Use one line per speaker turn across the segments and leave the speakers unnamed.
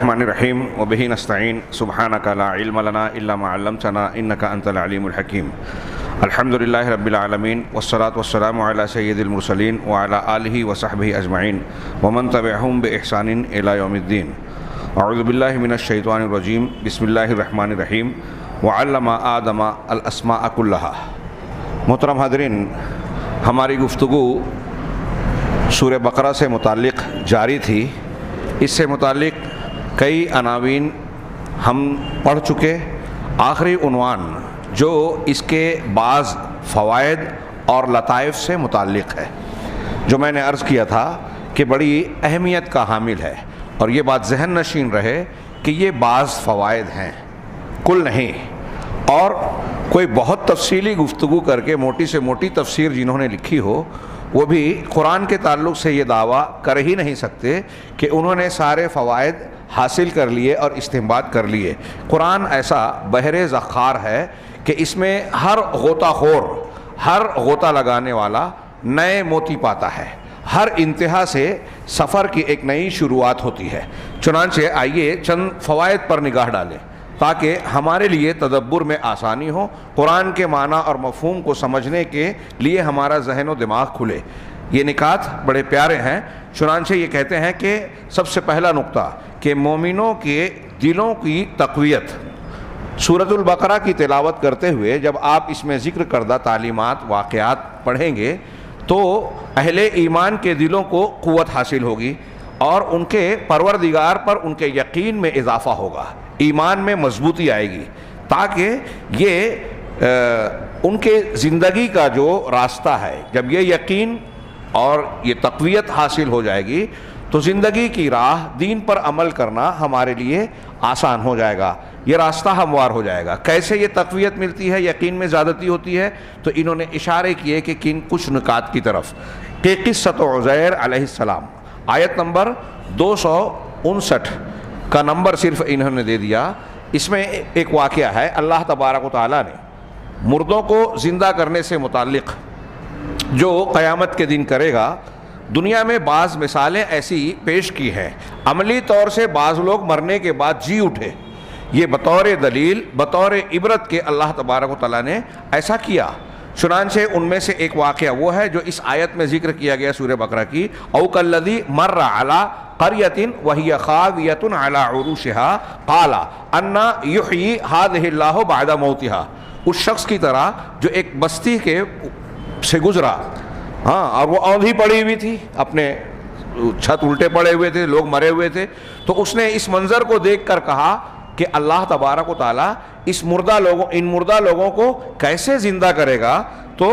الرحمن الرحیم وبہ نستعین سبحانک لا علم لنا الا ما علمتنا انک انت العلیم الحکیم الحمد للہ رب العالمین والصلاة والسلام علی سید المرسلین وعلی آلہ وصحبہ اجمعین ومن تبعہم بإحسان الی یوم الدین اعوذ باللہ من الشیطان الرجیم بسم اللہ الرحمن الرحیم وعلم آدم الاسماء کلہا۔ محترم حاضرین، ہماری گفتگو سورہ بقرہ سے متعلق جاری تھی۔ اس سے متعلق کئی عناوین ہم پڑھ چکے۔ آخری عنوان جو اس کے بعض فوائد اور لطائف سے متعلق ہے، جو میں نے عرض کیا تھا کہ بڑی اہمیت کا حامل ہے، اور یہ بات ذہن نشین رہے کہ یہ بعض فوائد ہیں، کل نہیں۔ اور کوئی بہت تفصیلی گفتگو کر کے موٹی سے موٹی تفسیر جنہوں نے لکھی ہو، وہ بھی قرآن کے تعلق سے یہ دعویٰ کر ہی نہیں سکتے کہ انہوں نے سارے فوائد حاصل کر لیے اور استنباط کر لیے۔ قرآن ایسا بحر ذخار ہے کہ اس میں ہر غوطہ خور، ہر غوطہ لگانے والا نئے موتی پاتا ہے۔ ہر انتہا سے سفر کی ایک نئی شروعات ہوتی ہے۔ چنانچہ آئیے چند فوائد پر نگاہ ڈالیں تاکہ ہمارے لیے تدبر میں آسانی ہو، قرآن کے معنی اور مفہوم کو سمجھنے کے لیے ہمارا ذہن و دماغ کھلے۔ یہ نکات بڑے پیارے ہیں۔ چنانچہ یہ کہتے ہیں کہ سب سے پہلا نقطہ کہ مومنوں کے دلوں کی تقویت۔ سورۃ البقرہ کی تلاوت کرتے ہوئے جب آپ اس میں ذکر کردہ تعلیمات، واقعات پڑھیں گے تو اہل ایمان کے دلوں کو قوت حاصل ہوگی اور ان کے پروردگار پر ان کے یقین میں اضافہ ہوگا، ایمان میں مضبوطی آئے گی، تاکہ یہ ان کے زندگی کا جو راستہ ہے، جب یہ یقین اور یہ تقویت حاصل ہو جائے گی تو زندگی کی راہ، دین پر عمل کرنا ہمارے لیے آسان ہو جائے گا، یہ راستہ ہموار ہو جائے گا۔ کیسے یہ تقویت ملتی ہے، یقین میں زیادتی ہوتی ہے؟ تو انہوں نے اشارے کیے کہ کچھ نکات کی طرف کہ قصۃ عزیر علیہ السلام، آیت نمبر 259 کا نمبر صرف انہوں نے دے دیا۔ اس میں ایک واقعہ ہے، اللہ تبارک و تعالیٰ نے مردوں کو زندہ کرنے سے متعلق جو قیامت کے دن کرے گا، دنیا میں بعض مثالیں ایسی پیش کی ہیں۔ عملی طور سے بعض لوگ مرنے کے بعد جی اٹھے، یہ بطور دلیل، بطور عبرت کے اللہ تبارک و تعالیٰ نے ایسا کیا۔ چنانچہ ان میں سے ایک واقعہ وہ ہے جو اس آیت میں ذکر کیا گیا سورہ بقرہ کی، او کالذی مر علی قریۃ وہی خاویۃ علی عروشہا قال انا یحیی ہذہ اللہ بعد موتہا۔ اس شخص کی طرح جو ایک بستی کے سے گزرا، اور وہ اوندھی پڑی ہوئی تھی، اپنے چھت الٹے پڑے ہوئے تھے، لوگ مرے ہوئے تھے، تو اس نے اس منظر کو دیکھ کر کہا کہ اللہ تبارک و تعالیٰ ان مردہ لوگوں کو کیسے زندہ کرے گا؟ تو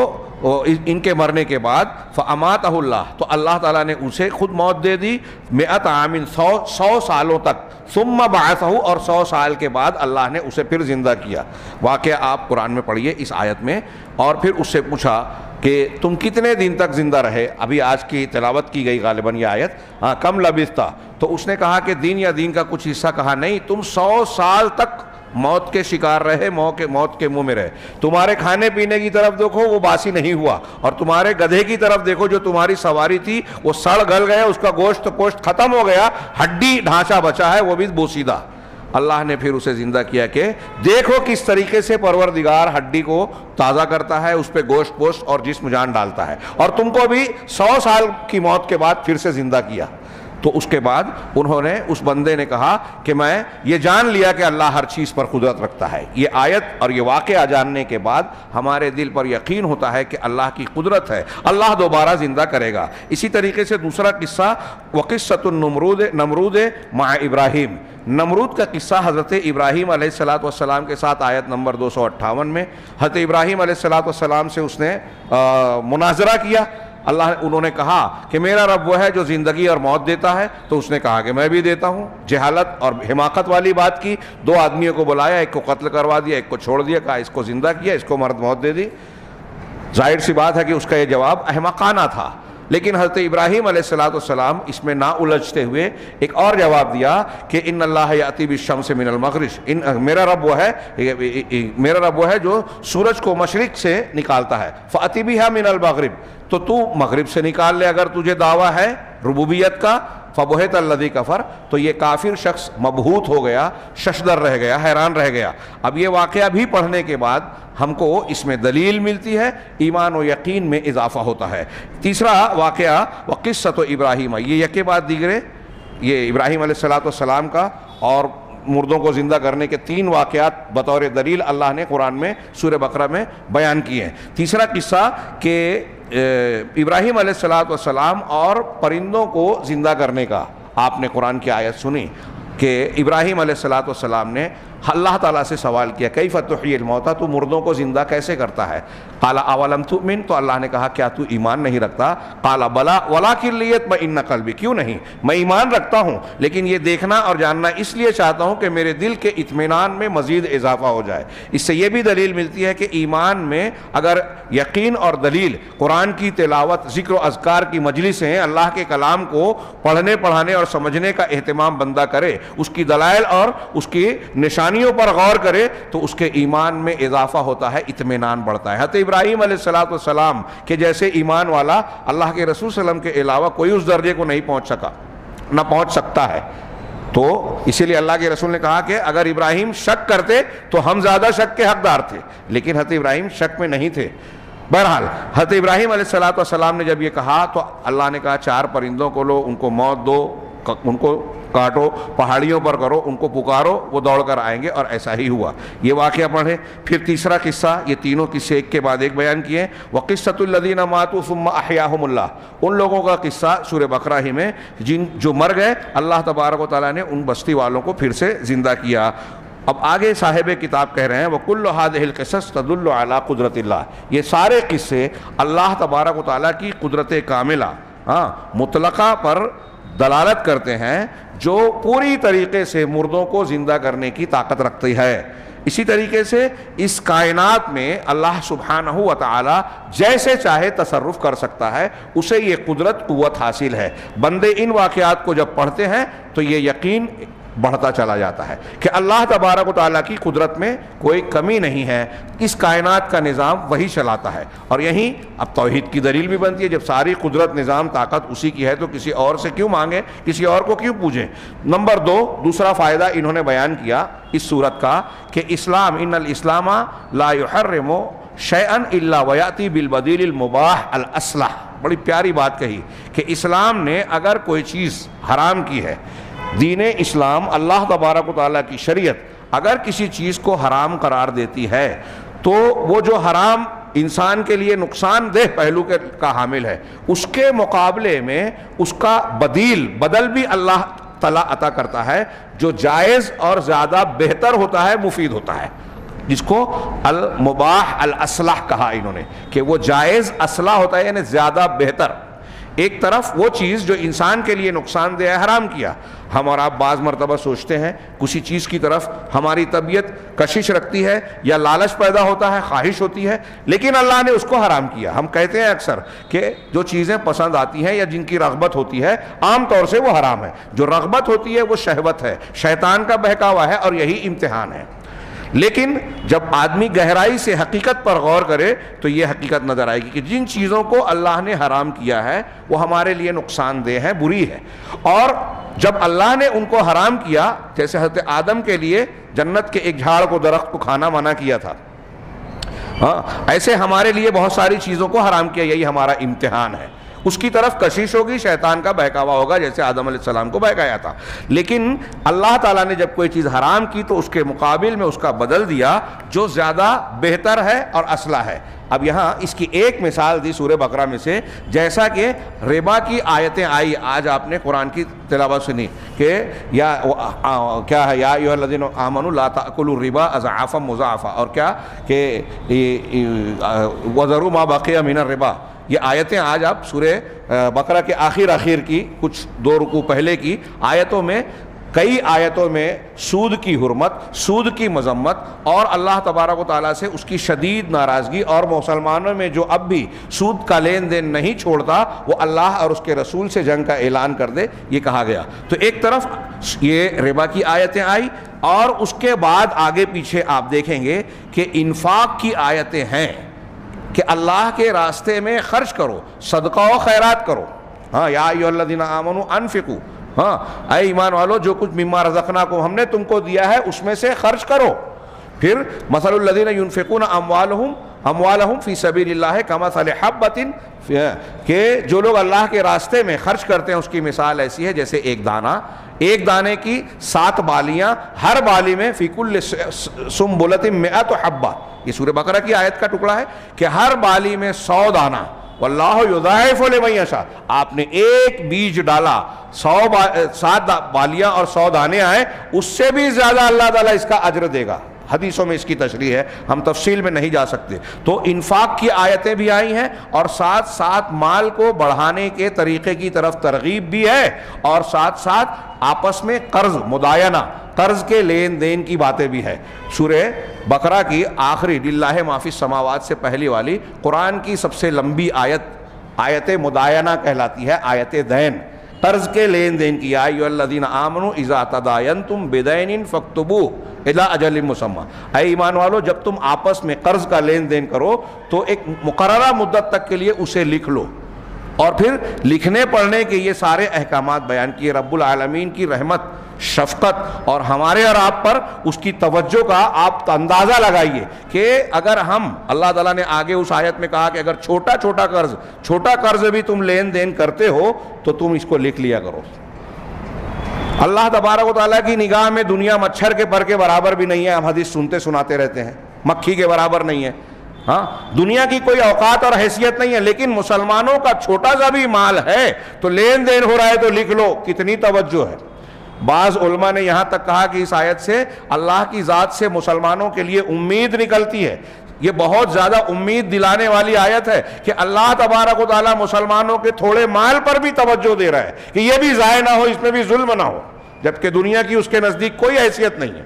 ان کے مرنے کے بعد فاماتہ اللہ، تو اللہ تعالیٰ نے اسے خود موت دے دی، 100 عام، 100 سالوں تک، ثم بعثہ، اور 100 سال کے بعد اللہ نے اسے پھر زندہ کیا۔ واقعہ آپ قرآن میں پڑھیے اس آیت میں۔ اور پھر اس سے پوچھا کہ تم کتنے دن تک زندہ رہے؟ ابھی آج کی تلاوت کی گئی غالباً یہ آیت، کم لبثتا، تو اس نے کہا کہ دن یا دین کا کچھ حصہ، کہا نہیں، تم 100 سال تک موت کے شکار رہے، موت کے منہ میں رہے۔ تمہارے کھانے پینے کی طرف دیکھو، وہ باسی نہیں ہوا، اور تمہارے گدھے کی طرف دیکھو جو تمہاری سواری تھی، وہ سڑ گل گیا، اس کا گوشت پوشت ختم ہو گیا، ہڈی ڈھانچہ بچا ہے، وہ بھی بوسیدہ۔ اللہ نے پھر اسے زندہ کیا کہ دیکھو کس طریقے سے پروردگار ہڈی کو تازہ کرتا ہے، اس پہ گوشت پوشت اور جسم جان ڈالتا ہے، اور تم کو بھی 100 سال کی موت کے بعد پھر سے زندہ کیا۔ تو اس کے بعد انہوں نے، اس بندے نے کہا کہ میں یہ جان لیا کہ اللہ ہر چیز پر قدرت رکھتا ہے۔ یہ آیت اور یہ واقعہ جاننے کے بعد ہمارے دل پر یقین ہوتا ہے کہ اللہ کی قدرت ہے، اللہ دوبارہ زندہ کرے گا۔ اسی طریقے سے دوسرا قصہ وقصۃ نمرود مع ابراہیم، نمرود کا قصہ حضرت ابراہیم علیہ السلام کے ساتھ، آیت نمبر 258 میں حضرت ابراہیم علیہ السلام سے اس نے مناظرہ کیا۔ انہوں نے کہا کہ میرا رب وہ ہے جو زندگی اور موت دیتا ہے، تو اس نے کہا کہ میں بھی دیتا ہوں۔ جہالت اور حماقت والی بات کی، 2 آدمیوں کو بلایا، ایک کو قتل کروا دیا، ایک کو چھوڑ دیا، کہا اس کو زندہ کیا، اس کو مرد موت دے دی۔ ظاہر سی بات ہے کہ اس کا یہ جواب احمقانہ تھا، لیکن حضرت ابراہیم علیہ السلام اس میں نہ الجھتے ہوئے ایک اور جواب دیا کہ ان اللہ یاتی بالشمس من المغرب، میرا رب وہ ہے جو سورج کو مشرق سے نکالتا ہے، فاتی بہا من المغرب، تو مغرب سے نکال لے اگر تجھے دعویٰ ہے ربوبیت کا، فبہت الذی کفر، تو یہ کافر شخص مبہوت ہو گیا، ششدر رہ گیا، حیران رہ گیا۔ اب یہ واقعہ بھی پڑھنے کے بعد ہم کو اس میں دلیل ملتی ہے، ایمان و یقین میں اضافہ ہوتا ہے۔ تیسرا واقعہ وقصۃ ابراہیم، یہ یکے بعد دیگرے، یہ ابراہیم علیہ السلام کا اور مردوں کو زندہ کرنے کے 3 واقعات بطور دلیل اللہ نے قرآن میں سورہ بقرہ میں بیان کیے ہیں۔ تیسرا قصہ کہ ابراہیم علیہ السلام اور پرندوں کو زندہ کرنے کا، آپ نے قرآن کی آیت سنی کہ ابراہیم علیہ السلام نے اللہ تعالیٰ سے سوال کیا کیف تحیی الموتیٰ، تو مردوں کو زندہ کیسے کرتا ہے؟ قال اولم تؤمن، تو اللہ نے کہا کیا تو ایمان نہیں رکھتا؟ قال بلی ولکن لیطمئن قلبی، کیوں نہیں، میں ایمان رکھتا ہوں لیکن یہ دیکھنا اور جاننا اس لیے چاہتا ہوں کہ میرے دل کے اطمینان میں مزید اضافہ ہو جائے۔ اس سے یہ بھی دلیل ملتی ہے کہ ایمان میں اگر یقین اور دلیل، قرآن کی تلاوت، ذکر و اذکار کی مجلسیں، اللہ کے کلام کو پڑھنے پڑھانے اور سمجھنے کا اہتمام بندہ کرے، اس کی دلائل اور اس کی نشانیوں پر غور کرے، تو اس کے ایمان میں اضافہ ہوتا ہے، اطمینان بڑھتا ہے۔ حضرت ابراہیم علیہ السلام کے جیسے ایمان والا اللہ کے رسول صلی اللہ علیہ وسلم کے علاوہ کوئی اس درجے کو نہیں پہنچ سکا، نہ پہنچ سکتا ہے۔ تو اسی لیے اللہ کے رسول نے کہا کہ اگر ابراہیم شک کرتے تو ہم زیادہ شک کے حقدار تھے، لیکن حضرت ابراہیم شک میں نہیں تھے۔ بہرحال حضرت ابراہیم علیہ السلام نے جب یہ کہا تو اللہ نے کہا 4 پرندوں کو لو، ان کو موت دو، ان کو کاٹو، پہاڑیوں پر کرو، ان کو پکارو، وہ دوڑ کر آئیں گے، اور ایسا ہی ہوا۔ یہ واقعہ پڑھیں۔ پھر تیسرا قصہ، یہ تینوں قصے ایک کے بعد ایک بیان کیے۔ وقصۃ الذین ماتوا ثم احیاہم اللہ، ان لوگوں کا قصہ سورہ بقرہ ہی میں جو مر گئے، اللہ تبارک و تعالیٰ نے ان بستی والوں کو پھر سے زندہ کیا۔ اب آگے صاحب کتاب کہہ رہے ہیں وَكُلُّ هَذِهِ الْقِصَصِ تَدُلُّ عَلَىٰ قُدْرَتِ اللَّهِ، یہ سارے قصے اللہ تبارک و تعالیٰ کی قدرت کاملہ مطلقہ پر دلالت کرتے ہیں، جو پوری طریقے سے مردوں کو زندہ کرنے کی طاقت رکھتی ہے۔ اسی طریقے سے اس کائنات میں اللہ سبحانہ و تعالی جیسے چاہے تصرف کر سکتا ہے، اسے یہ قدرت، قوت حاصل ہے۔ بندے ان واقعات کو جب پڑھتے ہیں تو یہ یقین بڑھتا چلا جاتا ہے کہ اللہ تبارک و تعالیٰ کی قدرت میں کوئی کمی نہیں ہے، اس کائنات کا نظام وہی چلاتا ہے۔ اور یہیں اب توحید کی دلیل بھی بنتی ہے، جب ساری قدرت، نظام، طاقت اسی کی ہے تو کسی اور سے کیوں مانگیں، کسی اور کو کیوں پوجیں۔ نمبر 2، دوسرا فائدہ انہوں نے بیان کیا اس صورت کا کہ اسلام، ان الاسلام لا يحرم شیئا الا ویأتی بالبدیل المباح الاصلح، بڑی پیاری بات کہی کہ اسلام نے اگر کوئی چیز حرام کی ہے، دین اسلام، اللہ تبارک و تعالیٰ کی شریعت اگر کسی چیز کو حرام قرار دیتی ہے تو وہ جو حرام انسان کے لیے نقصان دہ پہلو کا حامل ہے، اس کے مقابلے میں اس کا بدل بھی اللہ تعالیٰ عطا کرتا ہے، جو جائز اور زیادہ بہتر ہوتا ہے، مفید ہوتا ہے، جس کو المباح الاصلح کہا انہوں نے، کہ وہ جائز اصلح ہوتا ہے، یعنی زیادہ بہتر۔ ایک طرف وہ چیز جو انسان کے لیے نقصان دہ ہے، حرام کیا۔ ہم اور آپ بعض مرتبہ سوچتے ہیں کسی چیز کی طرف ہماری طبیعت کشش رکھتی ہے یا لالچ پیدا ہوتا ہے، خواہش ہوتی ہے، لیکن اللہ نے اس کو حرام کیا۔ ہم کہتے ہیں اکثر کہ جو چیزیں پسند آتی ہیں یا جن کی رغبت ہوتی ہے، عام طور سے وہ حرام ہے۔ جو رغبت ہوتی ہے وہ شہوت ہے، شیطان کا بہکاوا ہے، اور یہی امتحان ہے۔ لیکن جب آدمی گہرائی سے حقیقت پر غور کرے تو یہ حقیقت نظر آئے گی کہ جن چیزوں کو اللہ نے حرام کیا ہے وہ ہمارے لیے نقصان دہ ہے، بری ہے۔ اور جب اللہ نے ان کو حرام کیا، جیسے حضرت آدم کے لیے جنت کے ایک جھاڑ کو، درخت کو کھانا منع کیا تھا، ایسے ہمارے لیے بہت ساری چیزوں کو حرام کیا، یہی ہمارا امتحان ہے۔ اس کی طرف کشش ہوگی، شیطان کا بہکاوا ہوگا، جیسے آدم علیہ السلام کو بہکایا تھا۔ لیکن اللہ تعالیٰ نے جب کوئی چیز حرام کی تو اس کے مقابل میں اس کا بدل دیا جو زیادہ بہتر ہے اور اصلح ہے۔ اب یہاں اس کی ایک مثال دی سورہ بقرہ میں سے، جیسا کہ ربا کی آیتیں آئی، آج آپ نے قرآن کی تلاوت سنی کہ کیا ہے، یا ایھا الذین آمنوا لا تأکلوا الربا اضعافا مضاعفا، اور کیا کہ وذروا ما بقی من الربا۔ یہ آیتیں آج آپ سورہ بقرہ کے آخر کی کچھ 2 رکوع پہلے کی آیتوں میں، کئی آیتوں میں سود کی حرمت، سود کی مذمت، اور اللہ تبارک و تعالیٰ سے اس کی شدید ناراضگی، اور مسلمانوں میں جو اب بھی سود کا لین دین نہیں چھوڑتا وہ اللہ اور اس کے رسول سے جنگ کا اعلان کر دے، یہ کہا گیا۔ تو ایک طرف یہ ربا کی آیتیں آئی، اور اس کے بعد آگے پیچھے آپ دیکھیں گے کہ انفاق کی آیتیں ہیں کہ اللہ کے راستے میں خرچ کرو، صدقہ و خیرات کرو۔ ہاں، یا ایھا الذین آمنوا انفقوا، ہاں اے ایمان والو جو کچھ مما رزقناکم ہم نے تم کو دیا ہے اس میں سے خرچ کرو. پھر مثل الذین ينفقون اموالہم فی سبیل اللہ کمثل حبۃ کہ جو لوگ اللہ کے راستے میں خرچ کرتے ہیں اس کی مثال ایسی ہے جیسے ایک دانہ, ایک دانے کی 7 بالیاں, ہر بالی میں فی کل سنبلۃ 100 حبہ. یہ سورہ بقرہ کی آیت کا ٹکڑا ہے کہ ہر بالی میں 100 دانہ. واللہ یضاعف لمن یشاء, آپ نے ایک بیج ڈالا 7 بالیاں اور 100 دانے آئے, اس سے بھی زیادہ اللہ تعالیٰ اس کا اجر دے گا. حدیثوں میں اس کی تشریح ہے, ہم تفصیل میں نہیں جا سکتے. تو انفاق کی آیتیں بھی آئی ہیں اور ساتھ ساتھ مال کو بڑھانے کے طریقے کی طرف ترغیب بھی ہے, اور ساتھ ساتھ آپس میں قرض مداینہ, قرض کے لین دین کی باتیں بھی ہے. سورہ بقرہ کی آخری للہ ما فی السماوات سے پہلی والی قرآن کی سب سے لمبی آیت مداینہ کہلاتی ہے, آیت دین, قرض کے لین دین کی. یا ایھا الذین آمنوا اذا تداینتم بدین فاکتبوہ الی اجل مسمی. اے ایمان والو جب تم آپس میں قرض کا لین دین کرو تو ایک مقررہ مدت تک کے لیے اسے لکھ لو. اور پھر لکھنے پڑھنے کے یہ سارے احکامات بیان کیے. رب العالمین کی رحمت, شفقت اور ہمارے اور آپ پر اس کی توجہ کا آپ اندازہ لگائیے کہ اگر ہم, اللہ تعالیٰ نے آگے اس آیت میں کہا کہ اگر چھوٹا قرض بھی تم لین دین کرتے ہو تو تم اس کو لکھ لیا کرو. اللہ تبارک و تعالیٰ کی نگاہ میں دنیا مچھر کے پر کے برابر بھی نہیں ہے. ہم حدیث سنتے سناتے رہتے ہیں, مکھی کے برابر نہیں ہے. ہاں دنیا کی کوئی اوقات اور حیثیت نہیں ہے, لیکن مسلمانوں کا چھوٹا سا بھی مال ہے تو لین دین ہو رہا ہے تو لکھ لو. کتنی توجہ ہے. بعض علماء نے یہاں تک کہا کہ اس آیت سے اللہ کی ذات سے مسلمانوں کے لیے امید نکلتی ہے. یہ بہت زیادہ امید دلانے والی آیت ہے کہ اللہ تبارک و تعالیٰ مسلمانوں کے تھوڑے مال پر بھی توجہ دے رہا ہے کہ یہ بھی ضائع نہ ہو, اس میں بھی ظلم نہ ہو, جبکہ دنیا کی اس کے نزدیک کوئی حیثیت نہیں ہے.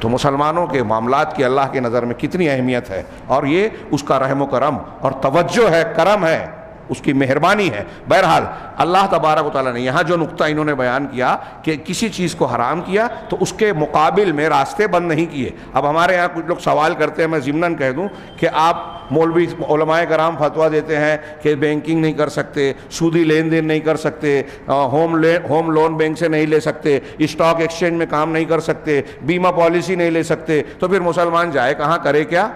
تو مسلمانوں کے معاملات کی اللہ کی نظر میں کتنی اہمیت ہے, اور یہ اس کا رحم و کرم اور توجہ ہے, کرم ہے, اس کی مہربانی ہے. بہرحال اللہ تبارک و تعالیٰ نے یہاں جو نقطہ انہوں نے بیان کیا کہ کسی چیز کو حرام کیا تو اس کے مقابل میں راستے بند نہیں کیے. اب ہمارے یہاں کچھ لوگ سوال کرتے ہیں, میں ضمناً کہہ دوں کہ آپ مولوی علماء کرام فتویٰ دیتے ہیں کہ بینکنگ نہیں کر سکتے, سودی لین دین نہیں کر سکتے, ہوم لون بینک سے نہیں لے سکتے, اسٹاک ایکسچینج میں کام نہیں کر سکتے, بیمہ پالیسی نہیں لے سکتے, تو پھر مسلمان جائے کہاں, کرے کیا؟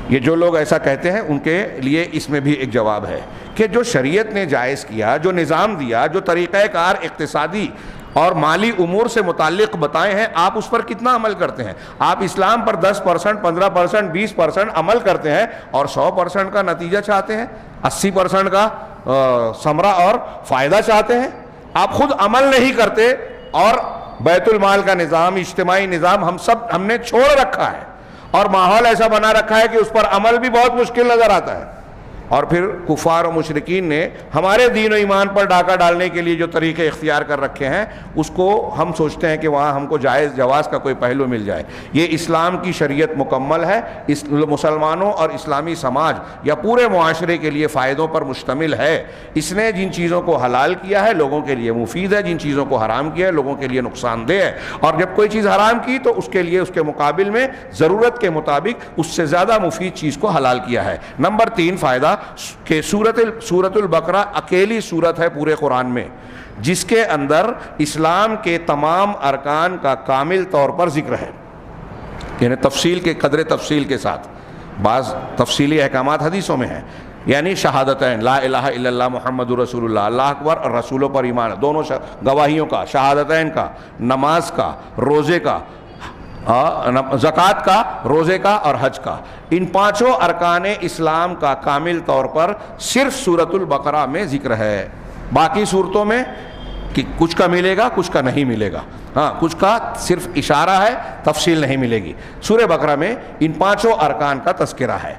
یہ جو لوگ ایسا کہتے ہیں ان کے لیے اس میں بھی ایک جواب ہے کہ جو شریعت نے جائز کیا, جو نظام دیا, جو طریقہ کار اقتصادی اور مالی امور سے متعلق بتائے ہیں, آپ اس پر کتنا عمل کرتے ہیں؟ آپ اسلام پر 10%, 15%, 20% عمل کرتے ہیں اور 100% کا نتیجہ چاہتے ہیں, 80% کا ثمرہ اور فائدہ چاہتے ہیں. آپ خود عمل نہیں کرتے اور بیت المال کا نظام, اجتماعی نظام ہم نے چھوڑ رکھا ہے اور ماحول ایسا بنا رکھا ہے کہ اس پر عمل بھی بہت مشکل نظر آتا ہے. اور پھر کفار و مشرکین نے ہمارے دین و ایمان پر ڈاکہ ڈالنے کے لیے جو طریقے اختیار کر رکھے ہیں اس کو ہم سوچتے ہیں کہ وہاں ہم کو جواز کا کوئی پہلو مل جائے. یہ اسلام کی شریعت مکمل ہے, اس مسلمانوں اور اسلامی سماج یا پورے معاشرے کے لیے فائدوں پر مشتمل ہے. اس نے جن چیزوں کو حلال کیا ہے لوگوں کے لیے مفید ہے, جن چیزوں کو حرام کیا ہے لوگوں کے لیے نقصان دہ ہے, اور جب کوئی چیز حرام کی تو اس کے لیے اس کے مقابل میں ضرورت کے مطابق اس سے زیادہ مفید چیز کو حلال کیا ہے. نمبر 3 فائدہ کہ سورۃ البقرہ اکیلی سورت ہے پورے قرآن میں جس کے اندر اسلام کے تمام ارکان کا کامل طور پر ذکر ہے, یعنی تفصیل کے قدر تفصیل کے ساتھ. بعض تفصیلی احکامات حدیثوں میں ہیں, یعنی شہادتین لا الہ الا اللہ محمد رسول اللہ, اللہ اکبر اور رسولوں پر ایمان, دونوں گواہیوں کا, شہادتین کا, نماز کا, روزے کا, زکوٰۃ کا, روزے کا اور حج کا. ان 5 ارکان اسلام کا کامل طور پر صرف سورۃ البقرہ میں ذکر ہے. باقی صورتوں میں کہ کچھ کا ملے گا کچھ کا نہیں ملے گا, ہاں کچھ کا صرف اشارہ ہے, تفصیل نہیں ملے گی. سورہ بقرہ میں ان 5 ارکان کا تذکرہ ہے.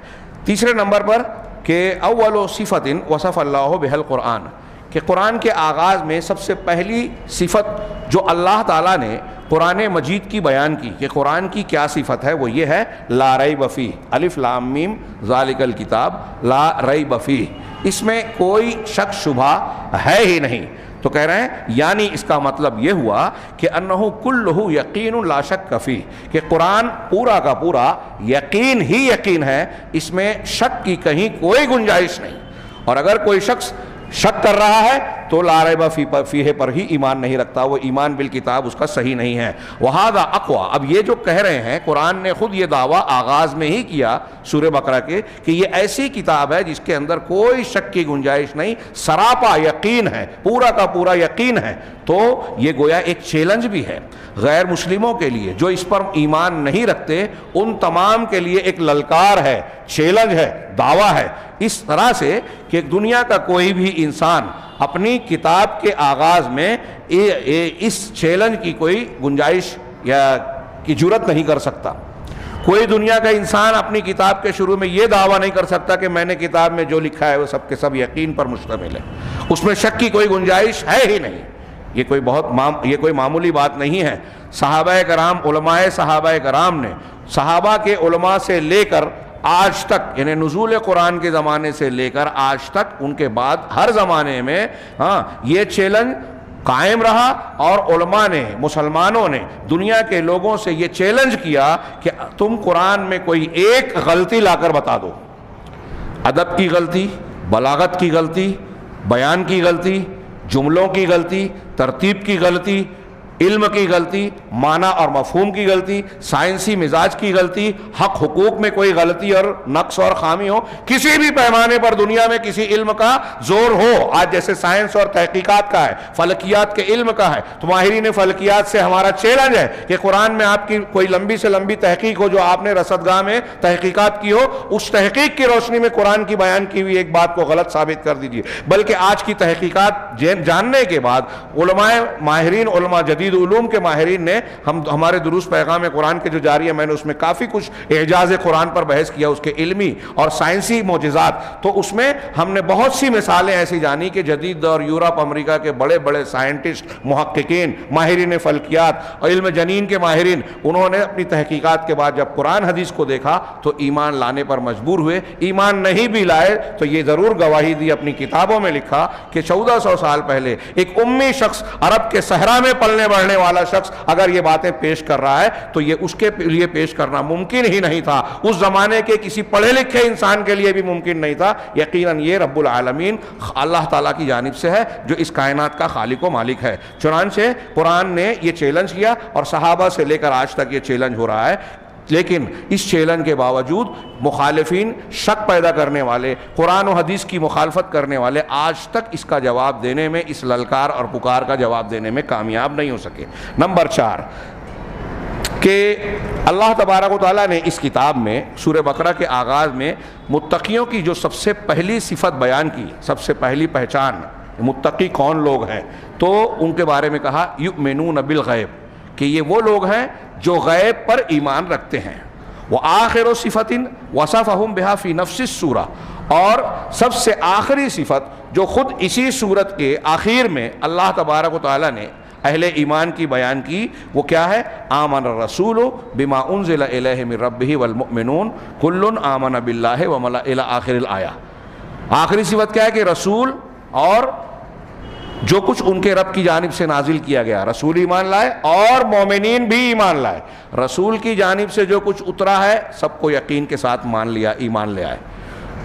تیسرے نمبر پر کہ اول صفت وصف اللہ بہ القرآن, کہ قرآن کے آغاز میں سب سے پہلی صفت جو اللہ تعالیٰ نے قرآن مجید کی بیان کی کہ قرآن کی کیا صفت ہے, وہ یہ ہے لا ریب فیہ, الف لام میم ذالک الکتاب لا ریب فیہ, اس میں کوئی شک شبہ ہے ہی نہیں. تو کہہ رہے ہیں یعنی اس کا مطلب یہ ہوا کہ انہ کلہ یقین لا شک فیہ, کہ قرآن پورا کا پورا یقین ہی یقین ہے, اس میں شک کی کہیں کوئی گنجائش نہیں. اور اگر کوئی شخص شک کر رہا ہے تو لا ریب فیہ پر ہی ایمان نہیں رکھتا، وہ ایمان بالکتاب اس کا صحیح نہیں ہے۔ وہذا اقویٰ، اب یہ جو کہہ رہے ہیں، قرآن نے خود یہ دعویٰ آغاز میں ہی کیا سورہ بقرہ کے کہ یہ ایسی کتاب ہے جس کے اندر کوئی شک کی گنجائش نہیں، سراپا یقین ہے، پورا کا پورا یقین ہے۔ تو یہ گویا ایک چیلنج بھی ہے غیر مسلموں کے لیے جو اس پر ایمان نہیں رکھتے، ان تمام کے لیے ایک للکار ہے، چیلنج ہے، دعویٰ ہے، اس طرح سے کہ دنیا کا کوئی بھی انسان اپنی کتاب کے آغاز میں اس چیلنج کی کوئی گنجائش یا کی جرات نہیں کر سکتا۔ کوئی دنیا کا انسان اپنی کتاب کے شروع میں یہ دعویٰ نہیں کر سکتا کہ میں نے کتاب میں جو لکھا ہے وہ سب کے سب یقین پر مشتمل ہے، اس میں شک کی کوئی گنجائش ہے ہی نہیں۔ یہ کوئی معمولی بات نہیں ہے۔ صحابہ کرام، علماء صحابہ کرام نے صحابہ کے علماء سے لے کر آج تک، یعنی نزول قرآن کے زمانے سے لے کر آج تک، ان کے بعد ہر زمانے میں یہ چیلنج قائم رہا، اور علماء نے، مسلمانوں نے دنیا کے لوگوں سے یہ چیلنج کیا کہ تم قرآن میں کوئی ایک غلطی لا کر بتا دو، ادب کی غلطی، بلاغت کی غلطی، بیان کی غلطی، جملوں کی غلطی، ترتیب کی غلطی، علم کی غلطی، معنی اور مفہوم کی غلطی، سائنسی مزاج کی غلطی، حق حقوق میں کوئی غلطی اور نقص اور خامی ہو، کسی بھی پیمانے پر دنیا میں کسی علم کا زور ہو، آج جیسے سائنس اور تحقیقات کا ہے، فلکیات کے علم کا ہے، تو ماہرین فلکیات سے ہمارا چیلنج ہے کہ قرآن میں آپ کی کوئی لمبی سے لمبی تحقیق ہو جو آپ نے رصدگاہ میں تحقیقات کی ہو، اس تحقیق کی روشنی میں قرآن کی بیان کی ہوئی ایک بات کو غلط ثابت کر دیجیے۔ بلکہ آج کی تحقیقات جاننے کے بعد علماء ماہرین، علماء جدید علوم کے ماہرین نے ہمارے دروس پیغام قرآن کے جو جاری ہے، میں نے اس میں کافی کچھ اعجاز قرآن پر بحث کیا، اس کے علمی اور سائنسی معجزات، تو اس میں ہم نے بہت سی مثالیں ایسی جانی کہ جدید دور یورپ، امریکہ کے بڑے بڑے سائنٹسٹ، محققین، ماہرین فلکیات اور علم جنین کے ماہرین، انہوں نے اپنی تحقیقات کے بعد جب قرآن حدیث کو دیکھا تو ایمان لانے پر مجبور ہوئے۔ ایمان نہیں بھی لائے تو یہ ضرور گواہی دی، اپنی کتابوں میں لکھا کہ 1400 سال پہلے ایک امی شخص، عرب کے صحرا میں پلنے بڑھنے والا شخص اگر یہ باتیں پیش کر رہا ہے تو یہ اس کے لیے پیش کرنا ممکن ہی نہیں تھا، اس زمانے کے کسی پڑھے لکھے انسان کے لیے بھی ممکن نہیں تھا۔ یقیناً یہ رب العالمین اللہ تعالیٰ کی جانب سے ہے جو اس کائنات کا خالق و مالک ہے۔ چنانچہ قرآن نے یہ چیلنج کیا اور صحابہ سے لے کر آج تک یہ چیلنج ہو رہا ہے، لیکن اس چیلنج کے باوجود مخالفین، شک پیدا کرنے والے، قرآن و حدیث کی مخالفت کرنے والے آج تک اس کا جواب دینے میں، اس للکار اور پکار کا جواب دینے میں کامیاب نہیں ہو سکے۔ نمبر 4 کہ اللہ تبارک و تعالیٰ نے اس کتاب میں سورہ بقرہ کے آغاز میں متقیوں کی جو سب سے پہلی صفت بیان کی، سب سے پہلی پہچان، متقی کون لوگ ہیں، تو ان کے بارے میں کہا یؤمنون بالغیب، کہ یہ وہ لوگ ہیں جو غیب پر ایمان رکھتے ہیں۔ وآخر صفت وصفہم بہا فی نفس السورہ، اور سب سے آخری صفت جو خود اسی سورت کے آخر میں اللہ تبارک و تعالیٰ نے اہل ایمان کی بیان کی، وہ کیا ہے؟ آمن الرسول بما انزل الیہ من ربہ والمؤمنون کل آمن باللہ الی آخر الآیہ۔ آخری صفت کیا ہے کہ رسول اور جو کچھ ان کے رب کی جانب سے نازل کیا گیا، رسول ایمان لائے اور مومنین بھی ایمان لائے۔ رسول کی جانب سے جو کچھ اترا ہے سب کو یقین کے ساتھ مان لیا، ایمان لے آئے۔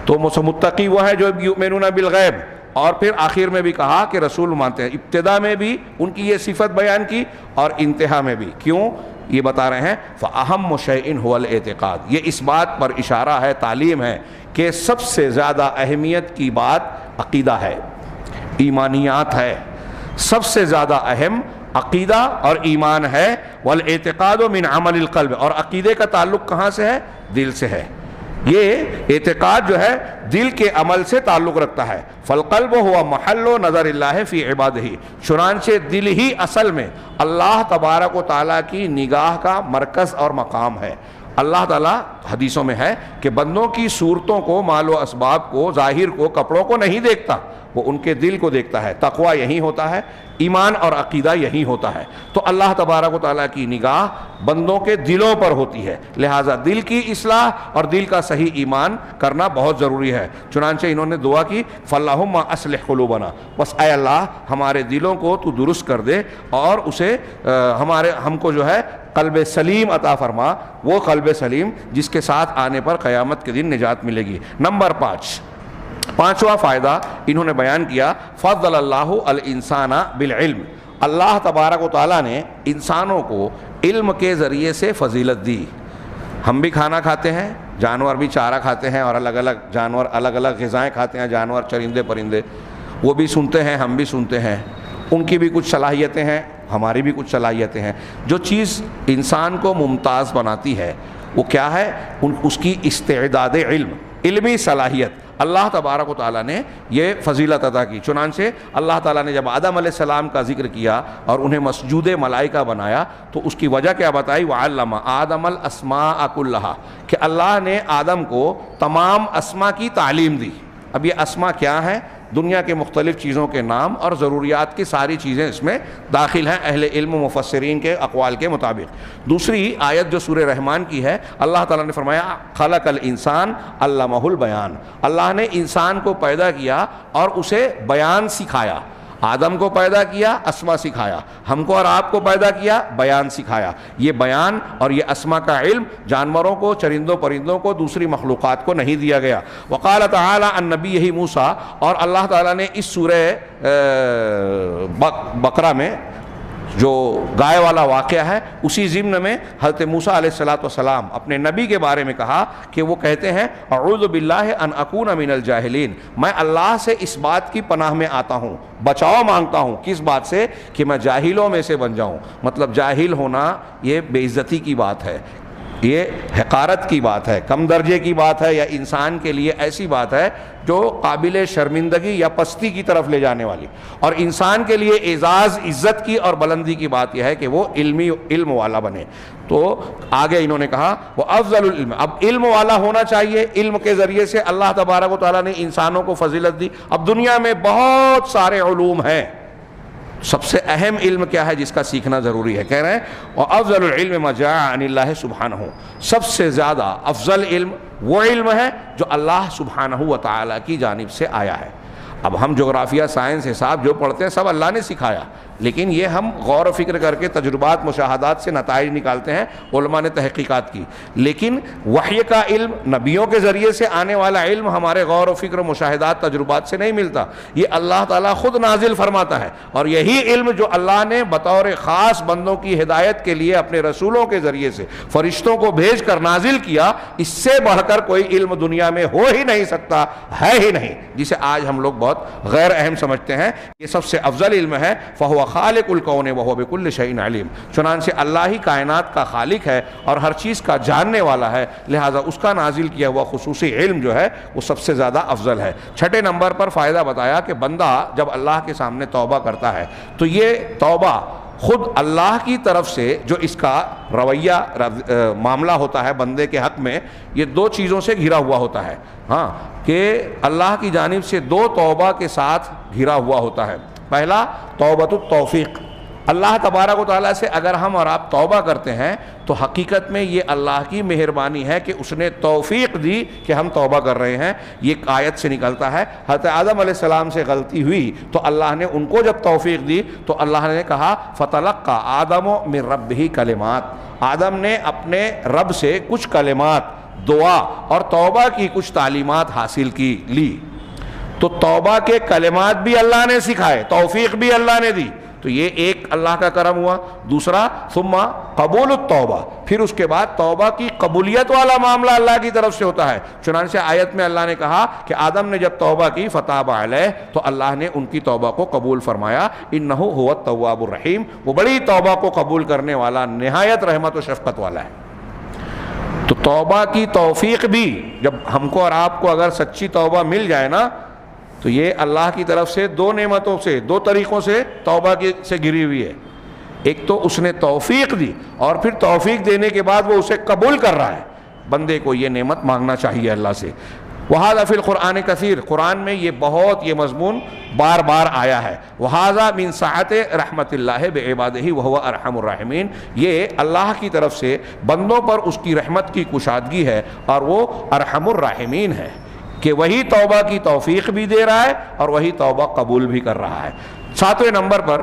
تو متقی وہ ہے جو یؤمنون بالغیب، اور پھر آخر میں بھی کہا کہ رسول مانتے ہیں۔ ابتدا میں بھی ان کی یہ صفت بیان کی اور انتہا میں بھی۔ کیوں؟ یہ بتا رہے ہیں فَأَهَمُّ شَيْءٍ هُوَ الْاعْتِقَادُ، یہ اس بات پر اشارہ ہے، تعلیم ہے کہ سب سے زیادہ اہمیت کی بات عقیدہ ہے، ایمانیات ہے، سب سے زیادہ اہم عقیدہ اور ایمان ہے۔ والاعتقاد من عمل القلب، اور عقیدے کا تعلق کہاں سے ہے؟ دل سے ہے۔ یہ اعتقاد جو ہے دل کے عمل سے تعلق رکھتا ہے۔ فالقلب ہوا محل نظر اللہ فی عبادہ، چنانچہ دل ہی اصل میں اللہ تبارک و تعالیٰ کی نگاہ کا مرکز اور مقام ہے۔ اللہ تعالیٰ حدیثوں میں ہے کہ بندوں کی صورتوں کو، مال و اسباب کو، ظاہر کو، کپڑوں کو نہیں دیکھتا، وہ ان کے دل کو دیکھتا ہے۔ تقوی یہی ہوتا ہے، ایمان اور عقیدہ یہی ہوتا ہے۔ تو اللہ تبارک و تعالیٰ کی نگاہ بندوں کے دلوں پر ہوتی ہے، لہٰذا دل کی اصلاح اور دل کا صحیح ایمان کرنا بہت ضروری ہے۔ چنانچہ انہوں نے دعا کی فَاللَّهُمَّ أَصْلِحْ قُلُوبَنَا، بس اے اللہ ہمارے دلوں کو تو درست کر دے اور اسے ہم کو جو ہے قلب سلیم عطا فرما، وہ قلب سلیم جس کے ساتھ آنے پر قیامت کے دن نجات ملے گی۔ نمبر 5 پانچواں فائدہ انہوں نے بیان کیا، فضل اللہ الانسان بالعلم، اللہ تبارک و تعالیٰ نے انسانوں کو علم کے ذریعے سے فضیلت دی۔ ہم بھی کھانا کھاتے ہیں، جانور بھی چارہ کھاتے ہیں، اور الگ الگ جانور الگ الگ غذائیں کھاتے ہیں، جانور چرندے پرندے، وہ بھی سنتے ہیں، ہم بھی سنتے ہیں، ان کی بھی کچھ صلاحیتیں ہیں، ہماری بھی کچھ صلاحیتیں ہیں۔ جو چیز انسان کو ممتاز بناتی ہے وہ کیا ہے؟ اس کی استعداد علم، علمی صلاحیت۔ اللہ تبارک و تعالیٰ نے یہ فضیلت عطا کی۔ چنانچہ اللہ تعالیٰ نے جب آدم علیہ السلام کا ذکر کیا اور انہیں مسجود ملائکہ بنایا تو اس کی وجہ کیا بتائی؟ وَعَلَّمَ آدَمَ الْأَسْمَاءَ كُلَّهَا، کہ اللہ نے آدم کو تمام اسماء کی تعلیم دی۔ اب یہ اسماء کیا ہیں؟ دنیا کے مختلف چیزوں کے نام اور ضروریات کی ساری چیزیں اس میں داخل ہیں اہل علم و مفسرین کے اقوال کے مطابق۔ دوسری آیت جو سورہ رحمان کی ہے، اللہ تعالیٰ نے فرمایا خلق الانسان علمہ البیان، اللہ نے انسان کو پیدا کیا اور اسے بیان سکھایا۔ آدم کو پیدا کیا، اسما سکھایا، ہم کو اور آپ کو پیدا کیا، بیان سکھایا۔ یہ بیان اور یہ اسما کا علم جانوروں کو، چرندوں پرندوں کو، دوسری مخلوقات کو نہیں دیا گیا۔ وقال تعالی عن نبیہ موسیٰ، اور اللہ تعالیٰ نے اس سورہ بقرہ میں جو گائے والا واقعہ ہے اسی ضمن میں حضرت موسیٰ علیہ السلام اپنے نبی کے بارے میں کہا کہ وہ کہتے ہیں اعوذ باللہ ان اکون من الجاہلین، میں اللہ سے اس بات کی پناہ میں آتا ہوں، بچاؤ مانگتا ہوں، کس بات سے؟ کہ میں جاہلوں میں سے بن جاؤں۔ مطلب جاہل ہونا یہ بے عزتی کی بات ہے، یہ حقارت کی بات ہے، کم درجے کی بات ہے، یا انسان کے لیے ایسی بات ہے جو قابل شرمندگی یا پستی کی طرف لے جانے والی۔ اور انسان کے لیے اعزاز، عزت کی اور بلندی کی بات یہ ہے کہ وہ علم والا بنے۔ تو آگے انہوں نے کہا وہ افضل العلم، اب علم والا ہونا چاہیے۔ علم کے ذریعے سے اللہ تبارک و تعالیٰ نے انسانوں کو فضیلت دی۔ اب دنیا میں بہت سارے علوم ہیں، سب سے اہم علم کیا ہے جس کا سیکھنا ضروری ہے؟ کہہ رہے ہیں وَأَفْضَلُ الْعِلْمِ مَا جَاءَ عَنِ اللَّهِ سُبْحَانَهُ، سب سے زیادہ افضل علم وہ علم ہے جو اللہ سبحانہ و تعالیٰ کی جانب سے آیا ہے۔ اب ہم جغرافیہ، سائنس، حساب جو پڑھتے ہیں سب اللہ نے سکھایا، لیکن یہ ہم غور و فکر کر کے تجربات، مشاہدات سے نتائج نکالتے ہیں، علماء نے تحقیقات کی۔ لیکن وحی کا علم، نبیوں کے ذریعے سے آنے والا علم ہمارے غور و فکر، مشاہدات، تجربات سے نہیں ملتا، یہ اللہ تعالیٰ خود نازل فرماتا ہے۔ اور یہی علم جو اللہ نے بطور خاص بندوں کی ہدایت کے لیے اپنے رسولوں کے ذریعے سے فرشتوں کو بھیج کر نازل کیا، اس سے بڑھ کر کوئی علم دنیا میں ہو ہی نہیں سکتا، ہے ہی نہیں، جسے آج ہم لوگ بہت غیر اہم سمجھتے ہیں۔ یہ سب سے افضل علم ہے، فہو خالق الکون وہو بکل شیء علیم، چنانچہ اللہ ہی کائنات کا خالق ہے اور ہر چیز کا جاننے والا ہے، لہٰذا اس کا نازل کیا ہوا خصوصی علم جو ہے وہ سب سے زیادہ افضل ہے۔ چھٹے نمبر پر فائدہ بتایا کہ بندہ جب اللہ کے سامنے توبہ کرتا ہے تو یہ توبہ خود اللہ کی طرف سے جو اس کا رویہ معاملہ ہوتا ہے بندے کے حق میں، یہ دو چیزوں سے گھرا ہوا ہوتا ہے۔ ہاں، کہ اللہ کی جانب سے دو توبہ کے ساتھ گھرا ہوا ہوتا ہے۔ پہلا توبۃ التوفیق، اللہ تبارک و تعالیٰ سے اگر ہم اور آپ توبہ کرتے ہیں تو حقیقت میں یہ اللہ کی مہربانی ہے کہ اس نے توفیق دی کہ ہم توبہ کر رہے ہیں۔ یہ ایک آیت سے نکلتا ہے، حضرت آدم علیہ السلام سے غلطی ہوئی تو اللہ نے ان کو جب توفیق دی تو اللہ نے کہا فَتَلَقَّى آدَمُ مِن رَبِّهِ کلمات، آدم نے اپنے رب سے کچھ کلمات، دعا اور توبہ کی کچھ تعلیمات حاصل لی۔ تو توبہ کے کلمات بھی اللہ نے سکھائے، توفیق بھی اللہ نے دی، تو یہ ایک اللہ کا کرم ہوا۔ دوسرا ثم قبول التوبہ، پھر اس کے بعد توبہ کی قبولیت والا معاملہ اللہ کی طرف سے ہوتا ہے۔ چنانچہ آیت میں اللہ نے کہا کہ آدم نے جب توبہ کی فتاب علیہ، تو اللہ نے ان کی توبہ کو قبول فرمایا، انہ هو التواب الرحیم، وہ بڑی توبہ کو قبول کرنے والا، نہایت رحمت و شفقت والا ہے۔ تو توبہ کی توفیق بھی جب ہم کو اور آپ کو اگر سچی توبہ مل جائے نا تو یہ اللہ کی طرف سے دو نعمتوں سے، دو طریقوں سے توبہ سے گری ہوئی ہے۔ ایک تو اس نے توفیق دی اور پھر توفیق دینے کے بعد وہ اسے قبول کر رہا ہے۔ بندے کو یہ نعمت مانگنا چاہیے اللہ سے۔ وَهَذَا فِي الْقُرْآنِ كَثِيرٌ، قرآن میں یہ بہت یہ مضمون بار بار آیا ہے۔ وَهَذَا مِن سَعَةِ رَحْمَةِ اللَّهِ بِعِبَادِهِ وَهُوَ أَرْحَمُ الرَّاحِمِينَ، یہ اللہ کی طرف سے بندوں پر اس کی رحمت کی کشادگی ہے اور وہ ارحم الراحمین ہے، کہ وہی توبہ کی توفیق بھی دے رہا ہے اور وہی توبہ قبول بھی کر رہا ہے۔ ساتویں نمبر پر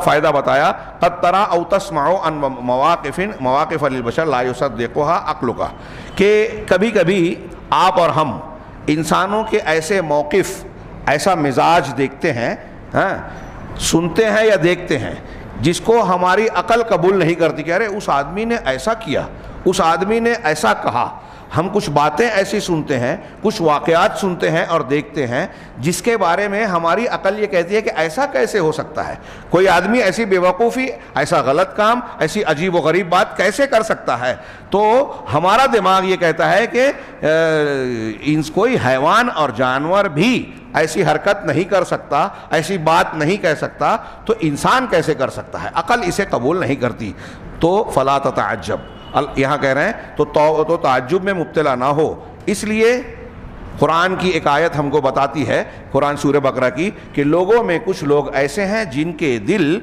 فائدہ بتایا قد ترى او تسمع عن مواقف للبشر لا يصدقها عقلك، کہ کبھی کبھی آپ اور ہم انسانوں کے ایسے موقف، ایسا مزاج دیکھتے ہیں، سنتے ہیں یا دیکھتے ہیں جس کو ہماری عقل قبول نہیں کرتی کہ ارے اس آدمی نے ایسا کیا، اس آدمی نے ایسا کہا۔ ہم کچھ باتیں ایسی سنتے ہیں، کچھ واقعات سنتے ہیں اور دیکھتے ہیں جس کے بارے میں ہماری عقل یہ کہتی ہے کہ ایسا کیسے ہو سکتا ہے، کوئی آدمی ایسی بے وقوفی، ایسا غلط کام، ایسی عجیب و غریب بات کیسے کر سکتا ہے۔ تو ہمارا دماغ یہ کہتا ہے کہ کوئی حیوان اور جانور بھی ایسی حرکت نہیں کر سکتا، ایسی بات نہیں کہہ سکتا، تو انسان کیسے کر سکتا ہے، عقل اسے قبول نہیں کرتی۔ تو فلا تتعجب، یہاں کہہ رہے ہیں تو تعجب میں مبتلا نہ ہو۔ اس لیے قرآن کی ایک آیت ہم کو بتاتی ہے، قرآن سورہ بقرہ کی، کہ لوگوں میں کچھ لوگ ایسے ہیں جن کے دل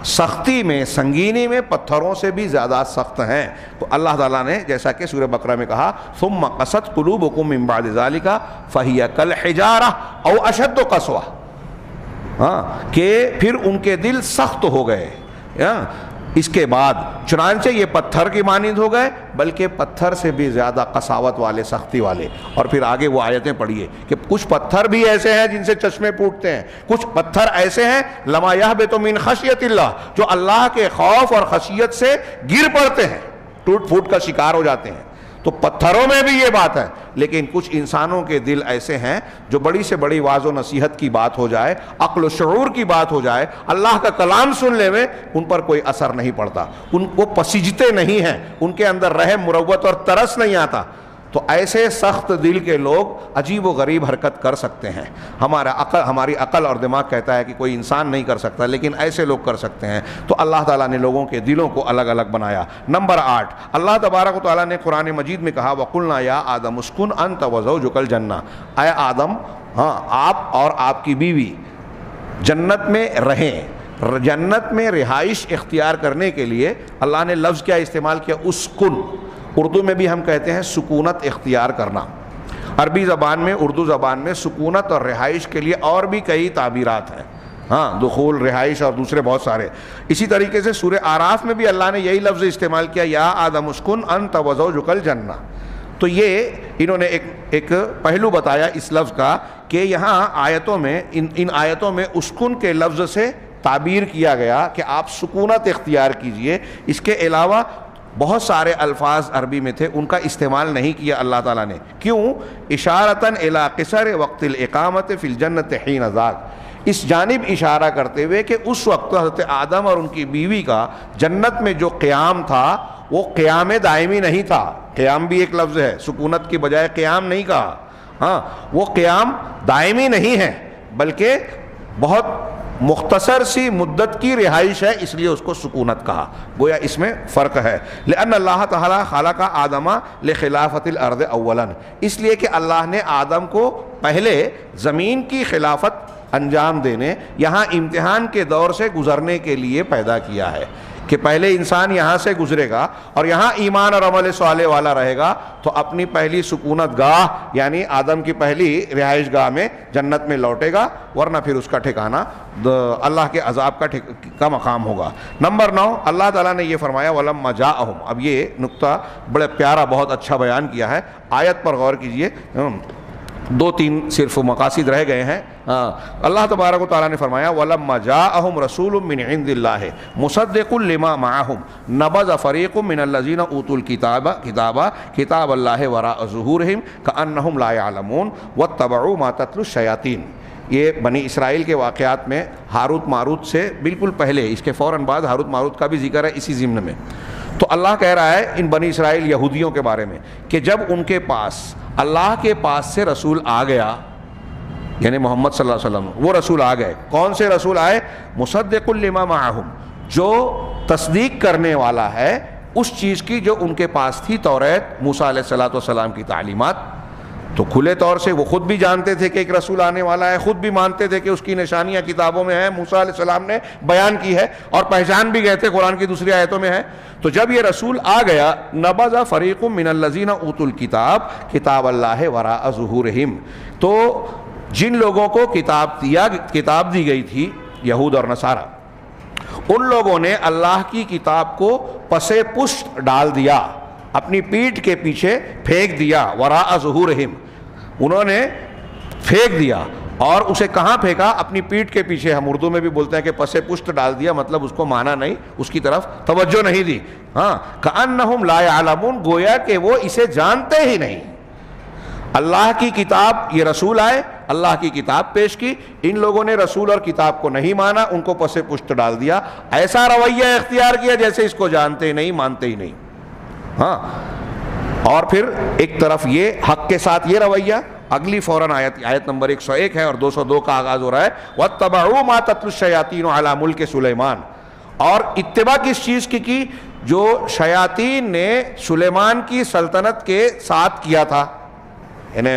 سختی میں، سنگینی میں پتھروں سے بھی زیادہ سخت ہیں۔ تو اللہ تعالیٰ نے جیسا کہ سورہ بقرہ میں کہا ثم قست قلوبکم من بعد ذلک فہی کالحجارہ او اشد قسوہ، کہ پھر ان کے دل سخت ہو گئے اس کے بعد، چنانچہ یہ پتھر کی مانند ہو گئے بلکہ پتھر سے بھی زیادہ قساوت والے، سختی والے۔ اور پھر آگے وہ آیتیں پڑھیے کہ کچھ پتھر بھی ایسے ہیں جن سے چشمے پھوٹتے ہیں، کچھ پتھر ایسے ہیں لما یہبط من خشیت اللہ، جو اللہ کے خوف اور خشیت سے گر پڑتے ہیں، ٹوٹ پھوٹ کا شکار ہو جاتے ہیں۔ تو پتھروں میں بھی یہ بات ہے، لیکن کچھ انسانوں کے دل ایسے ہیں جو بڑی سے بڑی واعظ و نصیحت کی بات ہو جائے، عقل و شعور کی بات ہو جائے، اللہ کا کلام سن لے میں ان پر کوئی اثر نہیں پڑتا، ان کو پسیجتے نہیں ہیں، ان کے اندر رحم، مروت اور ترس نہیں آتا۔ تو ایسے سخت دل کے لوگ عجیب و غریب حرکت کر سکتے ہیں۔ ہماری عقل اور دماغ کہتا ہے کہ کوئی انسان نہیں کر سکتا، لیکن ایسے لوگ کر سکتے ہیں۔ تو اللہ تعالیٰ نے لوگوں کے دلوں کو الگ الگ بنایا۔ نمبر 8، اللہ تبارک و تعالیٰ نے قرآن مجید میں کہا وَقُلْنَا يَا آدَمُ اسْكُنْ أَنْتَ وَزَوْجُكَ الْجَنَّةَ، اے آدم، آپ اور آپ کی بیوی جنت میں رہیں۔ جنت میں رہائش اختیار کرنے کے لیے اللہ نے لفظ کیا استعمال کیا؟ اسکن۔ اردو میں بھی ہم کہتے ہیں سکونت اختیار کرنا۔ عربی زبان میں، اردو زبان میں سکونت اور رہائش کے لیے اور بھی کئی تعبیرات ہیں، دخول، رہائش اور دوسرے بہت سارے۔ اسی طریقے سے سورہ اعراف میں بھی اللہ نے یہی لفظ استعمال کیا، یا آدم اسکن انت وزوجک الجنہ۔ تو یہ انہوں نے ایک پہلو بتایا اس لفظ کا کہ یہاں آیتوں میں، ان آیتوں میں اسکن کے لفظ سے تعبیر کیا گیا کہ آپ سکونت اختیار کیجئے۔ اس کے علاوہ بہت سارے الفاظ عربی میں تھے، ان کا استعمال نہیں کیا اللہ تعالیٰ نے۔ کیوں؟ اشارتاً الی قصر وقت الاقامت فی الجنت حین ذاک، اس جانب اشارہ کرتے ہوئے کہ اس وقت حضرت آدم اور ان کی بیوی کا جنت میں جو قیام تھا وہ قیام دائمی نہیں تھا۔ قیام بھی ایک لفظ ہے، سکونت کی بجائے قیام نہیں کہا، وہ قیام دائمی نہیں ہے بلکہ بہت مختصر سی مدت کی رہائش ہے، اس لیے اس کو سکونت کہا۔ گویا اس میں فرق ہے۔ لأن اللہ تعالی خلق آدم لخلافت الارض اولا، اس لیے کہ اللہ نے آدم کو پہلے زمین کی خلافت انجام دینے، یہاں امتحان کے دور سے گزرنے کے لیے پیدا کیا ہے، کہ پہلے انسان یہاں سے گزرے گا اور یہاں ایمان اور عمل صالح والا رہے گا تو اپنی پہلی سکونت گاہ یعنی آدم کی پہلی رہائش گاہ میں جنت میں لوٹے گا، ورنہ پھر اس کا ٹھکانہ اللہ کے عذاب کا مقام ہوگا۔ نمبر 9، اللہ تعالیٰ نے یہ فرمایا وَلَمَّا جَاءَهُمْ۔ اب یہ نقطہ بڑا پیارا، بہت اچھا بیان کیا ہے، آیت پر غور کیجئے، 2-3 صرف مقاصد رہ گئے ہیں۔ اللہ تبارک و تعالیٰ نے فرمایا وَلَمَّا جَاءَهُمْ رَسُولٌ مِّنْ عِندِ اللَّهِ مُصَدِّقٌ لِّمَا مَعَهُمْ نَبَذَ فَرِيقٌ مِّنَ الَّذِينَ أُوتُوا الْكِتَابَ كِتَابَ اللَّهِ وَرَاءَ ظُهُورِهِمْ كَأَنَّهُمْ لَا يَعْلَمُونَ وَاتَّبَعُوا مَا تَتْلُو الشَّيَاطِينُ۔ یہ بنی اسرائیل کے واقعات میں ہاروت ماروت سے بالکل پہلے، اس کے فوراً بعد ہاروت ماروت کا بھی ذکر ہے اسی ضمن میں۔ تو اللہ کہہ رہا ہے ان بنی اسرائیل یہودیوں کے بارے میں کہ جب ان کے پاس، اللہ کے پاس سے رسول آ گیا، یعنی محمد صلی اللہ علیہ وسلم، وہ رسول آ گئے۔ کون سے رسول آئے؟ مصدق لما معہم، جو تصدیق کرنے والا ہے اس چیز کی جو ان کے پاس تھی، توریت، موسیٰ علیہ السلام کی تعلیمات۔ تو کھلے طور سے وہ خود بھی جانتے تھے کہ ایک رسول آنے والا ہے، خود بھی مانتے تھے کہ اس کی نشانیاں کتابوں میں ہیں، موسیٰ علیہ السلام نے بیان کی ہے، اور پہچان بھی گئے تھے، قرآن کی دوسری آیتوں میں ہے۔ تو جب یہ رسول آ گیا، نبذ فریق من الذین اوتوا الکتاب کتاب اللہ وراء ظہورہم، تو جن لوگوں کو کتاب دی گئی تھی، یہود اور نصارہ، ان لوگوں نے اللہ کی کتاب کو پس پشت ڈال دیا، اپنی پیٹھ کے پیچھے پھینک دیا، وراء ظہورہم، انہوں نے پھینک دیا، اور اسے کہاں پھینکا؟ اپنی پیٹھ کے پیچھے. ہم اردو میں بھی بولتے ہیں کہ پس پشت ڈال دیا، مطلب اس کو مانا نہیں، اس کی طرف توجہ نہیں دی. ہاں، کأنہم لا یعلمون، گویا کہ وہ اسے جانتے ہی نہیں. اللہ کی کتاب، یہ رسول آئے، اللہ کی کتاب پیش کی، ان لوگوں نے رسول اور کتاب کو نہیں مانا، ان کو پس پشت ڈال دیا، ایسا رویہ اختیار کیا جیسے اس کو جانتے ہی نہیں، مانتے ہی نہیں. ہاں، اور پھر ایک طرف یہ حق کے ساتھ یہ رویہ، اگلی فوراً آیت نمبر 101 ہے اور 202 کا آغاز ہو رہا ہے، وَاتَّبَعُوا مَا تَتْلُو الشَّيَاطِينُ عَلَى مُلْكِ سُلَيْمَانَ. اور اتباع کس چیز کی؟ جو شیاطین نے سلیمان کی سلطنت کے ساتھ کیا تھا، یعنی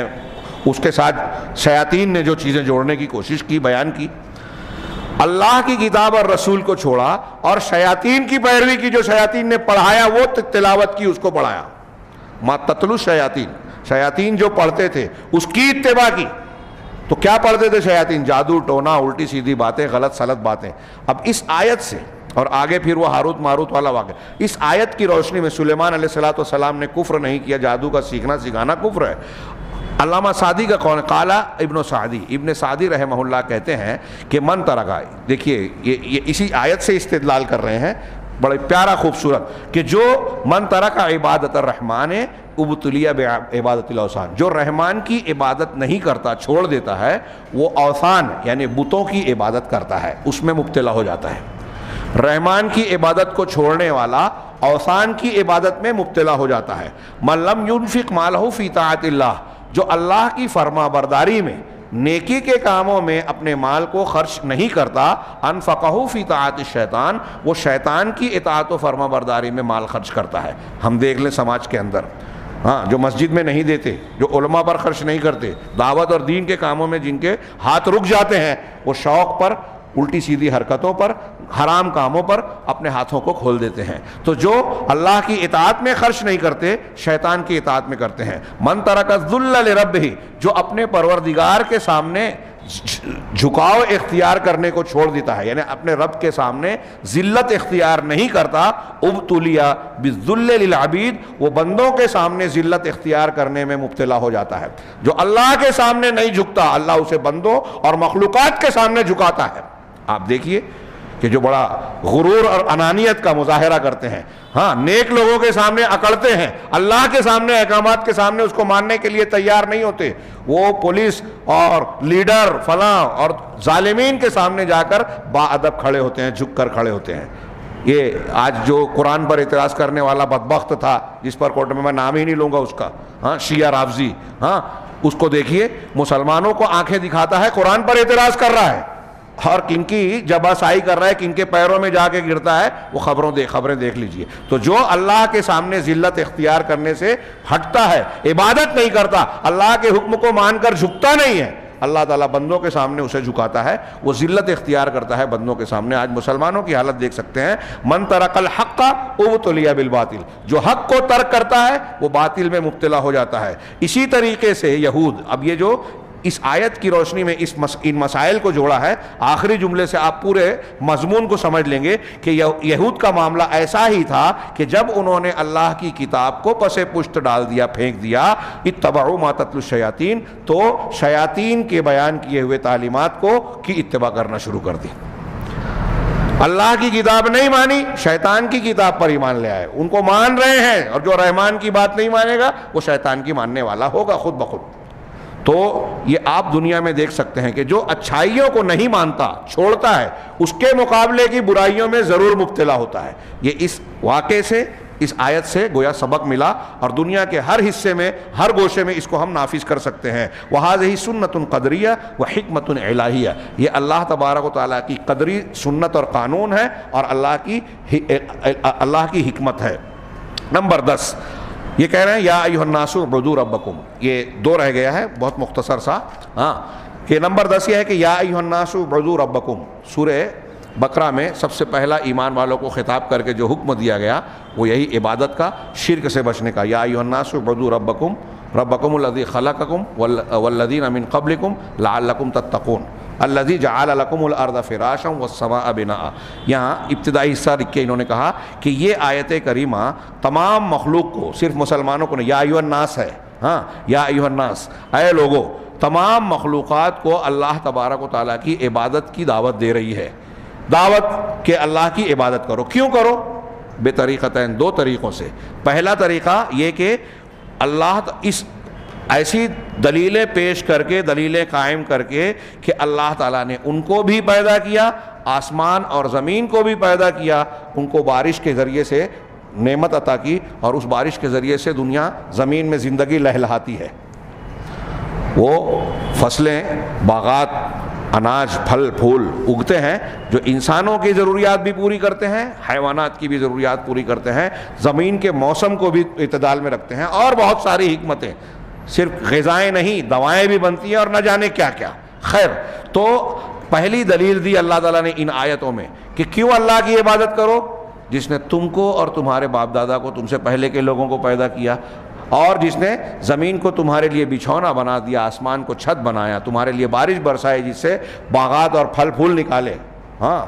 اس کے ساتھ شیاطین نے جو چیزیں جوڑنے کی کوشش کی، بیان کی. اللہ کی کتاب اور رسول کو چھوڑا اور شیاطین کی پیروی کی، جو شیاطین نے پڑھایا وہ تلاوت کی، اس کو پڑھایا. ما تتلو الشیاطین، شیاطین جو پڑھتے تھے اس کی اتباع کی. تو کیا پڑھتے تھے شیاطین؟ جادو ٹونا، الٹی سیدھی باتیں، غلط سلط باتیں. اب اس آیت سے، اور آگے پھر وہ ہاروت ماروت والا واقعہ، اس آیت کی روشنی میں سلیمان علیہ السلام نے کفر نہیں کیا، جادو کا سیکھنا سکھانا کفر ہے. علامہ سعدی کا قول، قال ابن سعدی، ابن سعدی رحمہ اللہ کہتے ہیں کہ من ترکا، دیکھیے یہ اسی آیت سے استدلال کر رہے ہیں، بڑے پیارا خوبصورت، کہ جو من ترک عبادت الرحمن ابتلی بعبادت الاوثان، جو رحمان کی عبادت نہیں کرتا، چھوڑ دیتا ہے، وہ اوثان یعنی بتوں کی عبادت کرتا ہے، اس میں مبتلا ہو جاتا ہے. رحمان کی عبادت کو چھوڑنے والا اوثان کی عبادت میں مبتلا ہو جاتا ہے. من لم ينفق مالہ فی طاعت اللہ، جو اللہ کی فرما برداری میں، نیکی کے کاموں میں اپنے مال کو خرچ نہیں کرتا، انفقہ فی طاعت الشیطان، وہ شیطان کی اطاعت و فرما برداری میں مال خرچ کرتا ہے. ہم دیکھ لیں سماج کے اندر، ہاں، جو مسجد میں نہیں دیتے، جو علماء پر خرچ نہیں کرتے، دعوت اور دین کے کاموں میں جن کے ہاتھ رک جاتے ہیں، وہ شوق پر، الٹی سیدھی حرکتوں پر، حرام کاموں پر اپنے ہاتھوں کو کھول دیتے ہیں. تو جو اللہ کی اطاعت میں خرچ نہیں کرتے، شیطان کی اطاعت میں کرتے ہیں. من ترک الذل لربہ، جو اپنے پروردگار کے سامنے جھکاؤ اختیار کرنے کو چھوڑ دیتا ہے، یعنی اپنے رب کے سامنے ذلت اختیار نہیں کرتا، ابتلیا بالذل للعبید، وہ بندوں کے سامنے ذلت اختیار کرنے میں مبتلا ہو جاتا ہے. جو اللہ کے سامنے نہیں جھکتا، اللہ اسے بندوں اور مخلوقات کے سامنے جھکاتا ہے. آپ دیکھیے کہ جو بڑا غرور اور انانیت کا مظاہرہ کرتے ہیں، ہاں، نیک لوگوں کے سامنے اکڑتے ہیں، اللہ کے سامنے، احکامات کے سامنے اس کو ماننے کے لیے تیار نہیں ہوتے. وہ پولیس اور لیڈر فلاں اور ظالمین کے سامنے جا کر با ادب کھڑے ہوتے ہیں، جھک کر کھڑے ہوتے ہیں. یہ آج جو قرآن پر اعتراض کرنے والا بدبخت تھا، جس پر کورٹ میں نام ہی نہیں لوں گا اس کا، ہاں، شیعہ رافضی، ہاں، اس کو دیکھیے مسلمانوں کو آنکھیں دکھاتا ہے، قرآن پر اعتراض کر رہا ہے، اور کن کی جباسائی کر رہا ہے، کن کے پیروں میں جا کے گرتا ہے، وہ خبریں دیکھ لیجئے. تو جو اللہ کے سامنے ذلت اختیار کرنے سے ہٹتا ہے، عبادت نہیں کرتا، اللہ کے حکم کو مان کر جھکتا نہیں ہے، اللہ تعالیٰ بندوں کے سامنے اسے جھکاتا ہے، وہ ذلت اختیار کرتا ہے بندوں کے سامنے. آج مسلمانوں کی حالت دیکھ سکتے ہیں، من ترک الحق ابتلی بالباطل، جو حق کو ترک کرتا ہے وہ باطل میں مبتلا ہو جاتا ہے. اسی طریقے سے یہود، اب یہ جو اس آیت کی روشنی میں ان مسائل کو جوڑا ہے، آخری جملے سے آپ پورے مضمون کو سمجھ لیں گے کہ یہود کا معاملہ ایسا ہی تھا کہ جب انہوں نے اللہ کی کتاب کو پس پشت ڈال دیا، پھینک دیا، اتبعوا ما تتلو الشیاطین، تو شیاطین کے بیان کیے ہوئے تعلیمات کی اتباع کرنا شروع کر دی. اللہ کی کتاب نہیں مانی، شیطان کی کتاب پر ایمان لے آئے. ان کو مان رہے ہیں، اور جو رحمان کی بات نہیں مانے گا وہ شیطان کی ماننے والا ہوگا خود بخود. تو یہ آپ دنیا میں دیکھ سکتے ہیں کہ جو اچھائیوں کو نہیں مانتا، چھوڑتا ہے، اس کے مقابلے کی برائیوں میں ضرور مبتلا ہوتا ہے. یہ اس واقعے سے، اس آیت سے گویا سبق ملا، اور دنیا کے ہر حصے میں، ہر گوشے میں اس کو ہم نافذ کر سکتے ہیں. وَهَذِهِ سُنَّةٌ قَدْرِيَّةٌ وَحِكْمَةٌ إِلَٰهِيَّةٌ، یہ اللہ تبارک و تعالیٰ کی قدری سنت اور قانون ہے، اور اللہ کی حکمت ہے. نمبر 10 یہ کہہ رہے ہیں یا ایھا الناس اعبدوا ربکم، یہ 2 رہ گیا ہے، بہت مختصر سا. ہاں، کہ نمبر 10 یہ ہے کہ یا ایھا الناس اعبدوا ربکم. سورہ بقرہ میں سب سے پہلا ایمان والوں کو خطاب کر کے جو حکم دیا گیا وہ یہی عبادت کا، شرک سے بچنے کا. یا ایھا الناس اعبدوا ربکم الذی خلقکم والذین من قبلکم لعلکم تتقون الذی جعل لکم الارض فراشا والسماء بناء. یہاں ابتدائی حصہ لکھ کے انہوں نے کہا کہ یہ آیت کریمہ تمام مخلوق کو، صرف مسلمانوں کو نہیں، یا ایھا الناس ہے، ہاں یا ایھا الناس، اے لوگو، تمام مخلوقات کو اللہ تبارک و تعالیٰ کی عبادت کی دعوت دے رہی ہے. دعوت کہ اللہ کی عبادت کرو. کیوں کرو؟ بے طریقتین، دو طریقوں سے. پہلا طریقہ یہ کہ اللہ اس ایسی دلیلیں پیش کر کے، دلیلیں قائم کر کے کہ اللہ تعالیٰ نے ان کو بھی پیدا کیا، آسمان اور زمین کو بھی پیدا کیا، ان کو بارش کے ذریعے سے نعمت عطا کی، اور اس بارش کے ذریعے سے دنیا زمین میں زندگی لہلہاتی ہے. وہ فصلیں، باغات، اناج، پھل پھول اگتے ہیں جو انسانوں کی ضروریات بھی پوری کرتے ہیں، حیوانات کی بھی ضروریات پوری کرتے ہیں، زمین کے موسم کو بھی اعتدال میں رکھتے ہیں، اور بہت ساری حکمتیں. صرف غذائیں نہیں، دوائیں بھی بنتی ہیں اور نہ جانے کیا کیا. خیر، تو پہلی دلیل دی اللہ تعالیٰ نے ان آیتوں میں کہ کیوں اللہ کی عبادت کرو، جس نے تم کو اور تمہارے باپ دادا کو، تم سے پہلے کے لوگوں کو پیدا کیا، اور جس نے زمین کو تمہارے لیے بچھونا بنا دیا، آسمان کو چھت بنایا، تمہارے لیے بارش برسائے جس سے باغات اور پھل پھول نکالے، ہاں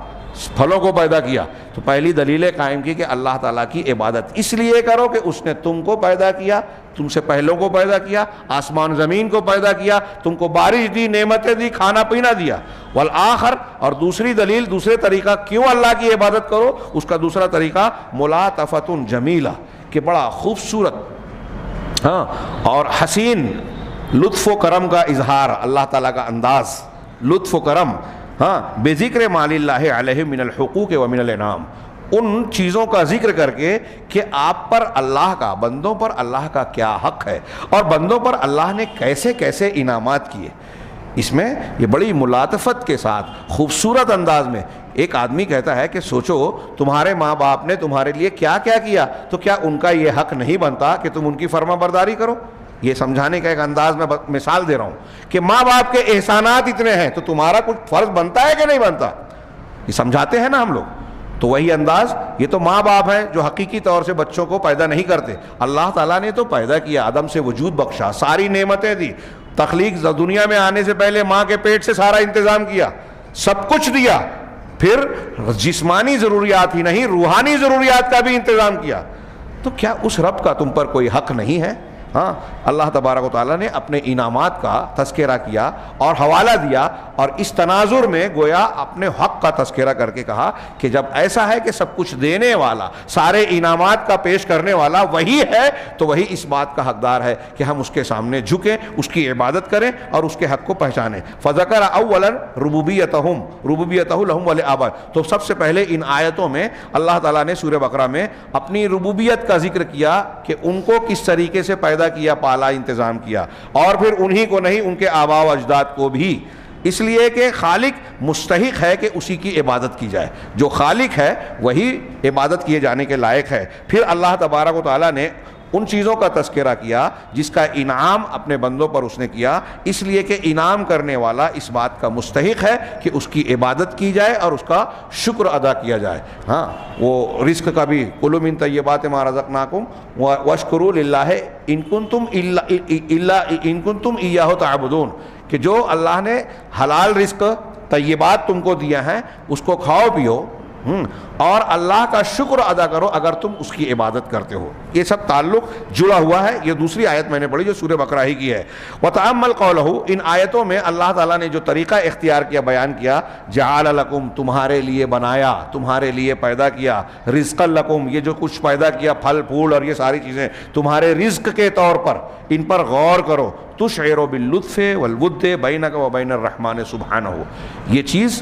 پھلوں کو پیدا کیا. تو پہلی دلیلیں قائم کی کہ اللہ تعالیٰ کی عبادت اس لیے کرو کہ اس نے تم کو پیدا کیا، تم سے پہلوں کو پیدا کیا، آسمان زمین کو پیدا کیا، تم کو بارش دی، نعمتیں دی، کھانا پینا دیا. والآخر، اور دوسری دلیل، دوسرے طریقہ کیوں اللہ کی عبادت کرو، اس کا دوسرا طریقہ ملاطفۃ جمیلہ، کہ بڑا خوبصورت ہاں اور حسین لطف و کرم کا اظہار، اللہ تعالیٰ کا انداز، لطف و کرم، ہاں بذکر ما للہ علیہ من الحقوق و من الانعام، ان چیزوں کا ذکر کر کے کہ آپ پر اللہ کا، بندوں پر اللہ کا کیا حق ہے، اور بندوں پر اللہ نے کیسے کیسے انعامات کیے. اس میں یہ بڑی ملاطفت کے ساتھ خوبصورت انداز میں ایک آدمی کہتا ہے کہ سوچو تمہارے ماں باپ نے تمہارے لیے کیا کیا کیا، تو کیا ان کا یہ حق نہیں بنتا کہ تم ان کی فرما برداری کرو؟ یہ سمجھانے کا ایک انداز میں مثال دے رہا ہوں کہ ماں باپ کے احسانات اتنے ہیں تو تمہارا کچھ فرض بنتا ہے کہ نہیں بنتا. یہ سمجھاتے ہیں نا ہم لوگ. تو وہی انداز، یہ تو ماں باپ ہیں جو حقیقی طور سے بچوں کو پیدا نہیں کرتے، اللہ تعالیٰ نے تو پیدا کیا، آدم سے وجود بخشا، ساری نعمتیں دی، تخلیق دنیا میں آنے سے پہلے ماں کے پیٹ سے سارا انتظام کیا، سب کچھ دیا، پھر جسمانی ضروریات ہی نہیں روحانی ضروریات کا بھی انتظام کیا. تو کیا اس رب کا تم پر کوئی حق نہیں ہے؟ ہاں اللہ تبارک و تعالیٰ نے اپنے انعامات کا تذکرہ کیا اور حوالہ دیا، اور اس تناظر میں گویا اپنے حق کا تذکرہ کر کے کہا کہ جب ایسا ہے کہ سب کچھ دینے والا، سارے انعامات کا پیش کرنے والا وہی ہے، تو وہی اس بات کا حقدار ہے کہ ہم اس کے سامنے جھکیں، اس کی عبادت کریں اور اس کے حق کو پہچانیں. فذکر اولا ربوبیتہ لہم ولآبائہم، تو سب سے پہلے ان آیتوں میں اللہ تعالیٰ نے سورہ بقرہ میں اپنی ربوبیت کا ذکر کیا کہ ان کو کس طریقے سے پیدا کیا، پالا، انتظام کیا، اور پھر انہی کو نہیں ان کے آباء و اجداد کو بھی، اس لیے کہ خالق مستحق ہے کہ اسی کی عبادت کی جائے. جو خالق ہے وہی عبادت کیے جانے کے لائق ہے. پھر اللہ تبارک و تعالیٰ نے ان چیزوں کا تذکرہ کیا جس کا انعام اپنے بندوں پر اس نے کیا، اس لیے کہ انعام کرنے والا اس بات کا مستحق ہے کہ اس کی عبادت کی جائے اور اس کا شکر ادا کیا جائے. ہاں وہ رزق کا بھی کلوا من طیبات ما رزقناکم واشکروا للہ ان کنتم ایاہ تعبدون، کہ جو اللہ نے حلال رزق طیبات تم کو دیا ہے اس کو کھاؤ پیو اور اللہ کا شکر ادا کرو اگر تم اس کی عبادت کرتے ہو. یہ سب تعلق جڑا ہوا ہے. یہ دوسری آیت میں نے پڑھی جو سورہ بقرہ ہی کی ہے. وتأمل قولہ، ان آیتوں میں اللہ تعالیٰ نے جو طریقہ اختیار کیا، بیان کیا، جعل لکم، تمہارے لیے بنایا، تمہارے لیے پیدا کیا، رزقا لکم، یہ جو کچھ پیدا کیا پھل پھول اور یہ ساری چیزیں تمہارے رزق کے طور پر، ان پر غور کرو. تشعر باللطف والود بینک و بین الرحمن سبحانہ، یہ چیز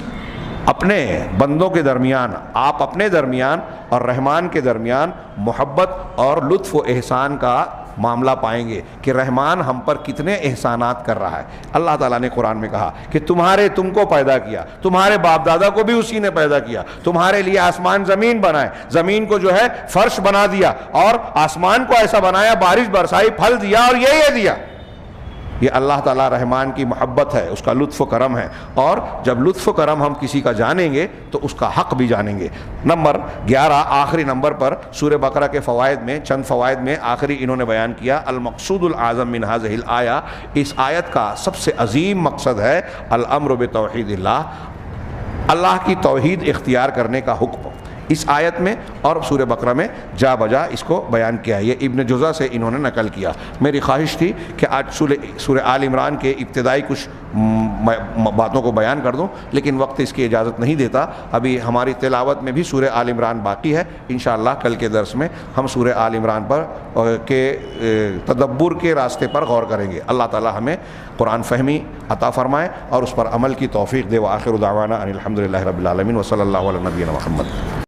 اپنے بندوں کے درمیان، آپ اپنے درمیان اور رحمان کے درمیان محبت اور لطف و احسان کا معاملہ پائیں گے کہ رحمان ہم پر کتنے احسانات کر رہا ہے. اللہ تعالیٰ نے قرآن میں کہا کہ تم کو پیدا کیا، تمہارے باپ دادا کو بھی اسی نے پیدا کیا، تمہارے لیے آسمان زمین بنائے، زمین کو جو ہے فرش بنا دیا اور آسمان کو ایسا بنایا، بارش برسائی، پھل دیا اور یہ دیا. یہ اللہ تعالیٰ رحمان کی محبت ہے، اس کا لطف و کرم ہے. اور جب لطف و کرم ہم کسی کا جانیں گے تو اس کا حق بھی جانیں گے. نمبر 11، آخری نمبر پر سورہ بقرہ کے فوائد میں چند فوائد میں آخری انہوں نے بیان کیا، المقصود العظم من هذه الآیہ، اس آیت کا سب سے عظیم مقصد ہے الامر بتوحید اللہ، اللہ کی توحید اختیار کرنے کا حکم. اس آیت میں اور سورہ بقرہ میں جا بجا اس کو بیان کیا ہے. یہ ابن جوزہ سے انہوں نے نقل کیا. میری خواہش تھی کہ آج سورہ آل عمران کے ابتدائی کچھ باتوں کو بیان کر دوں، لیکن وقت اس کی اجازت نہیں دیتا. ابھی ہماری تلاوت میں بھی سورہ آل عمران باقی ہے. انشاءاللہ کل کے درس میں ہم سورہ آل عمران پر کے تدبر کے راستے پر غور کریں گے. اللہ تعالی ہمیں قرآن فہمی عطا فرمائے اور اس پر عمل کی توفیق دے. وآخر دعوانا ان الحمد للہ رب العالمین وصلی اللہ علی نبینا محمد.